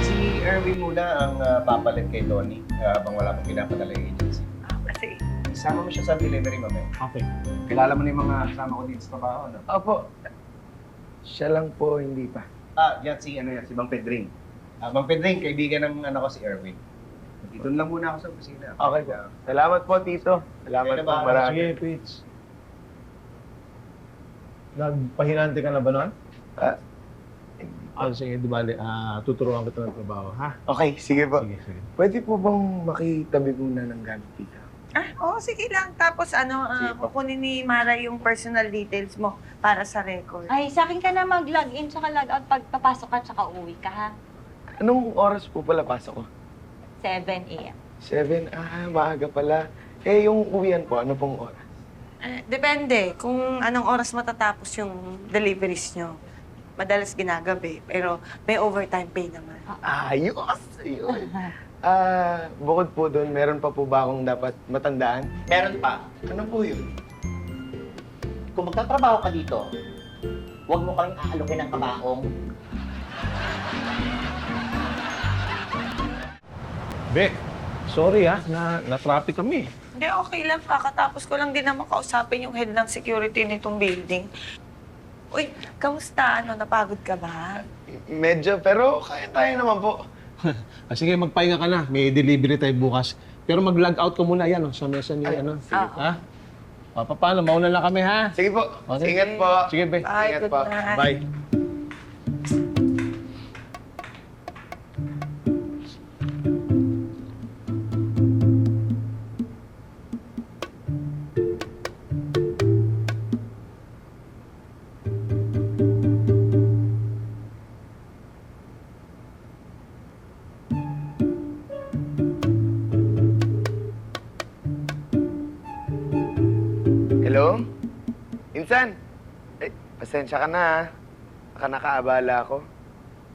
Si Erwin muna ang papalit kay Donnie habang wala pang pinapadala yung agency. Kasi, Isama mo siya sa delivery mamaya. Okay. Kilala mo na yung mga kasama ko dito sa trabaho, no? Opo. Siya lang po, hindi pa. Yan si Bang Pedring. Bang Pedring, kaibigan ng ko si Erwin. Dito lang muna ako sa opisina. Okay po. Salamat po, Tito. Salamat Kaya po, na ba? marami. Sige, Pitch. Nagpahinante ka na ba nun? Sige, di bali. Tuturuan kita ng trabaho, ha? Okay, sige po. Sige, sige. Pwede po bang makitabi muna ng gamit dito? sige lang. Tapos Sige po. kukunin ni Mara yung personal details mo para sa record. Ay, sa akin ka na mag-login tsaka log-out pag papasok ka tsaka uwi ka, ha? Anong oras po pala pasok ko? 7 a.m. 7? Maaga pala. Eh, yung uwian po, ano pong oras? Depende kung anong oras matatapos yung deliveries nyo. Madalas ginagabi, pero may overtime pay naman. Ayos! Ayun. Bukod po doon, meron pa po ba akong dapat matandaan? Meron pa. Ano po yun? Kung magtatrabaho ka dito, huwag mo kaming aalukin ng kabaong. Bek, sorry na-traffic kami. Hindi, okay lang. Kakatapos ko lang din naman kausapin yung head ng security nitong building. Uy, kamusta? Napagod ka ba? Medyo, pero kaya tayo naman po. Sige, magpahinga ka na. May delivery tayo bukas. Pero mag-log out ka muna yan, sa mesa ni, sige po. Ha? Paano? Mauna lang kami, ha? Sige po. Okay. Ingat po. Sige, Bek. Bye, Ingat good po. night. Bye. Hello? Insan? Pasensya ka na, ha? Baka nakaabala ako.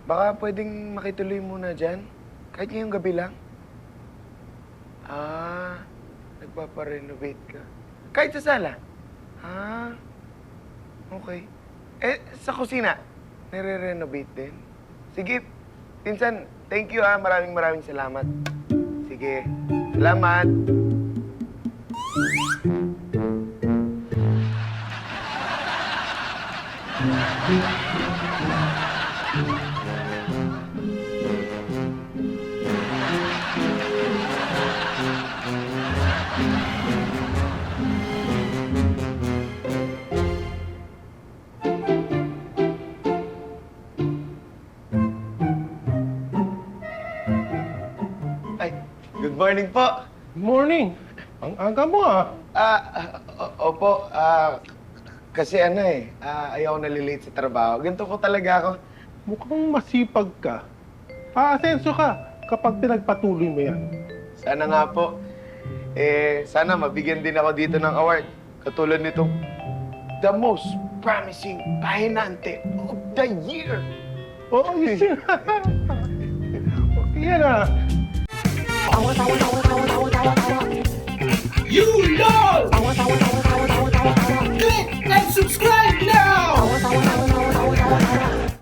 Baka pwedeng makituloy muna dyan? Kahit ngayong gabi lang? Nagpaparenovate ka. Kahit sa sala? Okay. Sa kusina, nire-renovate din? Sige, Pinsan, thank you, ha? Maraming salamat. Sige, salamat. Ay, good morning po. Good morning. Ang aga mo, Opo, kasi ayaw nalilate sa trabaho. Ganito ko talaga ako. Mukhang masipag ka. Aasenso ka kapag pinagpatuloy mo yan. Sana nga po. Sana mabigyan din ako dito ng award. Katulad nitong The Most Promising Pahinante of the Year. Oo, yun.